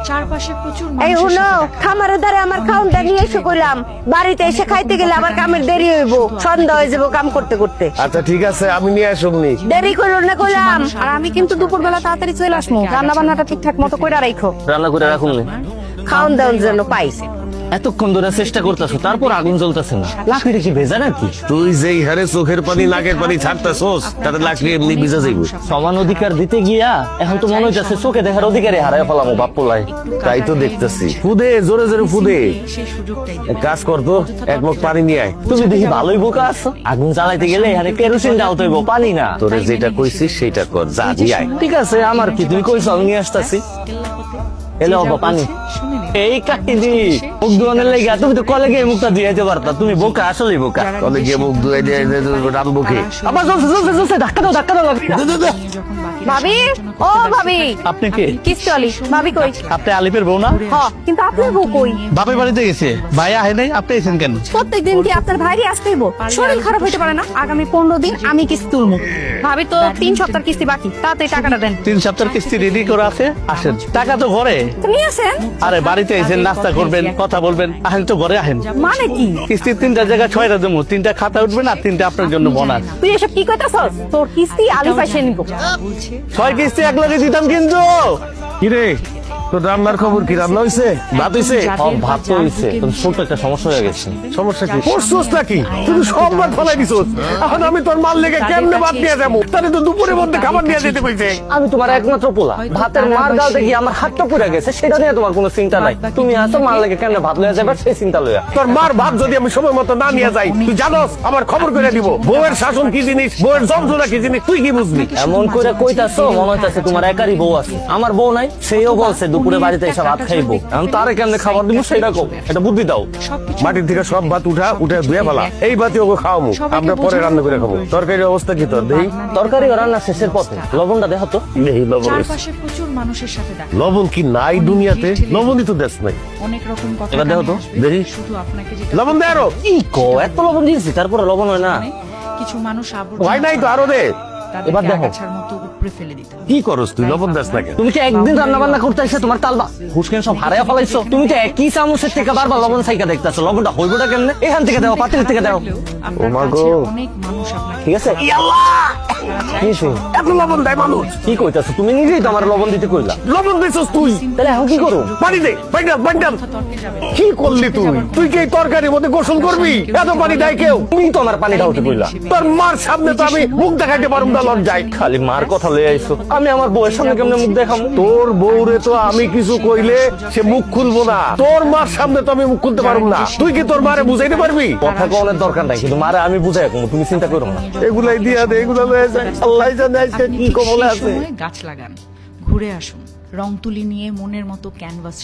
চারপাশে প্রচুর এই মানুষের হলো সাথে দেখা। খামারের দ্বারা আমার খাউনটা নিয়ে এসে কইলাম বাড়িতে এসে খাইতে গেলে আবার কামের দেরি হইব, সন্ধ্যা হয়ে যাবো কাম করতে করতে। আচ্ছা ঠিক আছে, আমি নিয়ে আসবনি। দেরি করো না কইলাম। আর আমি কিন্তু দুপুরবেলা তাড়াতাড়ি চলে আসবো, রান্না বান্নাটা ঠিকঠাক মতো করে রাখো। রান্না করে রাখুন নি। খাউন দাউন যেন পাই। এতক্ষণ ধরে চেষ্টা করতেছো, তারপর আগুন জ্বলতেছে না। লাকড়িটা কি ভেজা নাকি? তুই যেই হারে চোখের পানি নাকের পানি ছাড়তেছোস তাতে লাকড়ি এমনি ভিজে যাইব। সমান অধিকার দিতে গিয়া এখন তো মনে হইতেছে চোখে দেখার অধিকারে হারায় ফেলামো বাপ পোলাই। তাই তো দেখতেছি। ফুদে জোরে জোরে ফুদে। সেই সুযোগটাই এক কাজ কর তো, এক মগ পানি নিয়ে আয়। তুমি দেখি ভালোই বোকা আছো। আগুন জ্বালাইতে গেলে এখানে কেরোসিন ঢালতে হইব, পানি না। তোরে যেটা কইছিস সেটা কর, যা নিয়ে আয়। ঠিক আছে, আমার কি, তুমি কইছো আমি নিয়ে আসতেছি। এলে বাবা পানি। এই কাহিনী মুখ ধোয়ানোর লেগে তুমি তো কলেজে মুখটা দিয়ে যেতে পারতা। তুমি বোকা, আসলেই বোকা। তাহলে গিয়ে মুখ ধুয়ে দিয়ে রানবো কে? আবার চলছে চলছে চলছে, ধাক্কা দাও ধাক্কা দাও। যখন বাকি ভাবি, ও ভাবি, আপনি কে? কিস্তি আলি ভাবি কই? আপনি আলিপের বউ না? হ, কিন্তু আপনার বউ কই? বাপের বাড়িতে গেছে, ভাই আহে নাই, আপনি এসেছেন কেন? প্রত্যেকদিন কি আপনার ভাইরই আসতে হইব? শরীর খারাপ হইতে পারে না? আগামী 15 দিন আমি কিস্তি তুলবো। ভাবি তো 3 সপ্তাহ কিস্তি বাকি, তাড়াতাড়ি টাকাটা দেন। 3 সপ্তাহের কিস্তি রেডি করে আছে, আসেন। টাকা তো ঘরে। তো নিয়ে আসেন। আরে বাড়িতে এসেছেন, নাস্তা করবেন, কথা বলবেন, আহেন তো ঘরে আহেন। মানে কি? কিস্তির 3টা জায়গায় 6টা দেবো, 3টা খাতা উঠবেন আর 3টা আপনার জন্য বোনাস। তুই এসব কি কইতাছস? তোর কিস্তি আলু পাইছে নিব। 6 কিস্তি এক লগে দিতাম কিন্তু। কিরে তোর রান্নার খবর কি? রান্না হইছে? ভাত হইছে? ভাত তো হইছে, কিন্তু ছোট একটা সমস্যা হয়ে গেছে। সমস্যা কি? পড়ছস নাকি? তুই সব ভাত ফলাই দিছস। এখন আমি তোর মাল লেগে কেমনে ভাত নিয়ে যাবো? তাহলে তো দুপুরের মধ্যে খাবার নিয়ে যেতে কইছে। আমি তোমার একমাত্র পোলা, ভাতের মার গালতে গিয়ে আমার হাতটা পুড়ে গেছে, সেটা নিয়ে তোমার কোনো চিন্তা নাই। তুমি আসো মার লেগে কেন ভাত লইয়া যাবে সেই চিন্তা লইয়া। তোর মার ভাত যদি আমি সময় মতো না নিয়ে যাই, তুই জানোস আমার খবর করে দিব। বউয়ের শাসন কি জিনিস, বউয়ের যন্ত্রণা কি জিনিস, তুই কি বুঝবি? এমন করে কইতাছো মনে হইতাছে তোমার একারই বউ আছে। আমার বউ নাই, সেও বলছে দুপুরে বাড়িতে এসে ভাত খাইবো। এখন তারে কেমনে খাবার দিব সেটা কও, এটা বুদ্ধি দাও। মাটির থেকে সব ভাত উঠে ধুয়ে ফেলা। এই ভাতি ওকে খাওয়ামু, আমরা পরে রান্না করে খাবো। তরকারির অবস্থা কি তোর? দেই তরকারি রান্না শেষের পথে, লবণটা দেখো তো। দেই লবণ হইছে। চারপাশে প্রচুর মানুষের সাথে দেখা। লবণ কি নাই দুনিয়াতে? লবণই তো দেশ নাই। অনেক রকম কথা এবার দেখো তো, কানে আসবে। দেখি। শুধু আপনাকে যেটা লবণ দে আরো। কি কো, এত লবণ দিয়েছি তারপরে লবণ হয় না? কিছু মানুষ হয় নাই তো, আরো দে। এবার দেখো। আগাছার মতো উপরে ফেলে দিতে হবে। কি করস তুই? লবণ দেশ না কেন? তুমি কি একদিন রান্না বান্না করতে এসে তোমার তালবা হুসকেন সব হারাইয়া ফেলাইছো? তুমি তো একই চামচের থেকে বারবার লবণ সাইকা দেখতেছো। লবণটা হইবটা কেমনে? এখান থেকে দাও, পাতিল থেকে দাও। আপনার মা গো। কাছের অনেক মানুষ আপনাকে ঠিক আছে? কি হইছে? এত লবণ দেয় মানুষ? কি কইতাছো? তুমি নিজেই তো আমার লবণ দিতে কইলা। লবণ দিছস তুই? তাহলে এখন কি করো? পানি দে, বাইন্ডাম বাইন্ডাম। তর্কে যাবে। কি করলি তুই? তুই কি এই তরকারির মধ্যে গোসল করবি? এত পানি দেয় কেউ? তুমি তো আমার পানি ঢালতে কইলা। তোর মার সামনে তো আমি মুখ দেখাইতে পারুম না, লজ্জায়। খালি মার কথা লয়ে আইছো। আমি আমার বউয়ের সামনে কেমনে মুখ দেখামু? তোর বউরে তো আমি কিছু কইলে সে মুখ খুলবো না। তোর মার সামনে তো আমি মুখ খুলতে পারুম না। তুই কি তোর মারে বুঝাইতে পারবি? কথা কোনের দরকার নাই, কিন্তু মারে আমি বুঝাই রাখবো, তুমি চিন্তা করো না। এগুলাই দিয়া দে, এগুলা লয়ে যায়। আল্লাহ জানে আজকে কি কবলে সেই আছে। সময় গাছ লাগান, ঘুরে আসুন, রং তুলি নিয়ে মনের মতো ক্যানভাস